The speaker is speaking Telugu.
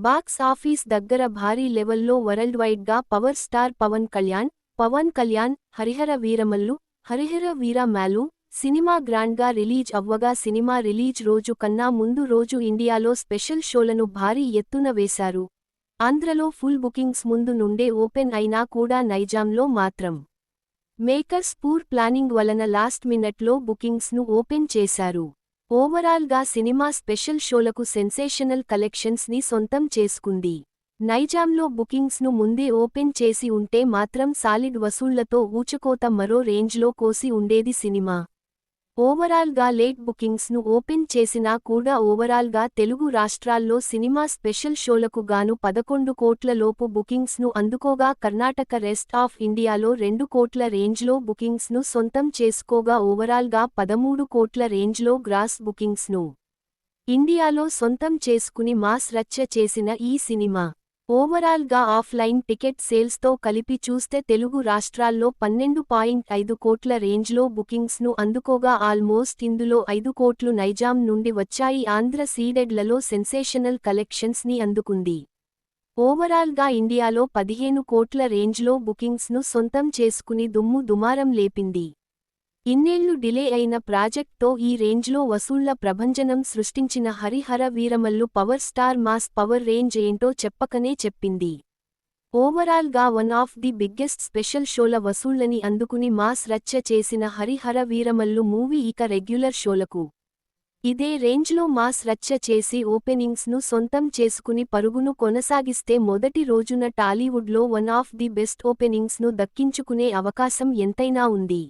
బాక్స్ ఆఫీస్ దగ్గర భారీ లెవెల్లో వరల్డ్ వైడ్ గా పవర్ స్టార్ పవన్ కళ్యాణ్ హరిహర వీరమల్లు హరిహర వీర మాలు సినిమా గ్రాండ్ గా రిలీజ్ అవ్వగా సినిమా రిలీజ్ రోజు కన్నా ముందు రోజు ఇండియాలో స్పెషల్ షోలను భారీ ఎత్తున వేశారు. ఆంధ్రలో ఫుల్ బుకింగ్స్ ముందు నుండే ఓపెన్ అయినా కూడా నైజాంలో మాత్రం మేకర్స్ పూర్ ప్లానింగ్ వలన లాస్ట్ మినిట్లో బుకింగ్స్ ను ఓపెన్ చేశారు. ఓవరాల్ గా సినిమా స్పెషల్ షోలకు సెన్సేషనల్ కలెక్షన్స్ ని సొంతం చేసుకుంది. నైజాంలో బుకింగ్స్ ను ముందే ఓపెన్ చేసి ఉంటే మాత్రం సాలిడ్ వసూళ్లతో ఊచకోత మరో రేంజ్లో కోసి ఉండేది సినిమా. ఓవరాల్ గా లేట్ బుకింగ్స్ ను ఓపెన్ చేసినా కూడా ఓవరాల్ గా తెలుగు రాష్ట్రాల్లో సినిమా స్పెషల్ షోలకు గాను 11 కోట్ల లోపు బుకింగ్స్ ను అందుకోగా కర్ణాటక రెస్ట్ ఆఫ్ ఇండియాలో 2 కోట్ల రేంజ్లో బుకింగ్స్ ను సొంతం చేసుకోగా ఓవరాల్ గా 13 కోట్ల రేంజ్లో గ్రాస్ బుకింగ్స్ ను ఇండియాలో సొంతం చేసుకుని మాస్ రచ్చ చేసిన ఈ సినిమా ఓవరాల్ గా ఆఫ్లైన్ టికెట్ సేల్స్ తో కలిపి చూస్తే తెలుగు రాష్ట్రాల్లో 12.5 కోట్ల రేంజ్లో బుకింగ్స్ ను అందుకోగా ఆల్మోస్ట్ ఇందులో 5 కోట్లు నైజాం నుండి వచ్చాయి. ఆంధ్ర సీడెడ్లలో సెన్సేషనల్ కలెక్షన్స్ ని అందుకుంది. ఓవరాల్ గా ఇండియాలో 15 కోట్ల రేంజ్లో బుకింగ్స్ ను సొంతం చేసుకుని దుమ్ము దుమారం లేపింది. ఇన్నేళ్లు డిలే అయిన ప్రాజెక్ట్తో ఈ రేంజ్లో వసూళ్ల ప్రభంజనం సృష్టించిన Harihara Veeramallu power star mass power range ఏంటో చెప్పకనే చెప్పింది. ఓవరాల్ గా one of the biggest special షోల వసూళ్లని అందుకుని మాస్ రచ్చ చేసిన హరిహర వీరమల్లు మూవీ ఇక రెగ్యులర్ షోలకు ఇదే రేంజ్లో మాస్ రచ్చ చేసి ఓపెనింగ్స్ ను సొంతం చేసుకుని పరుగును కొనసాగిస్తే మొదటి రోజున టాలీవుడ్లో one of the best openings ను దక్కించుకునే అవకాశం ఎంతైనా ఉంది.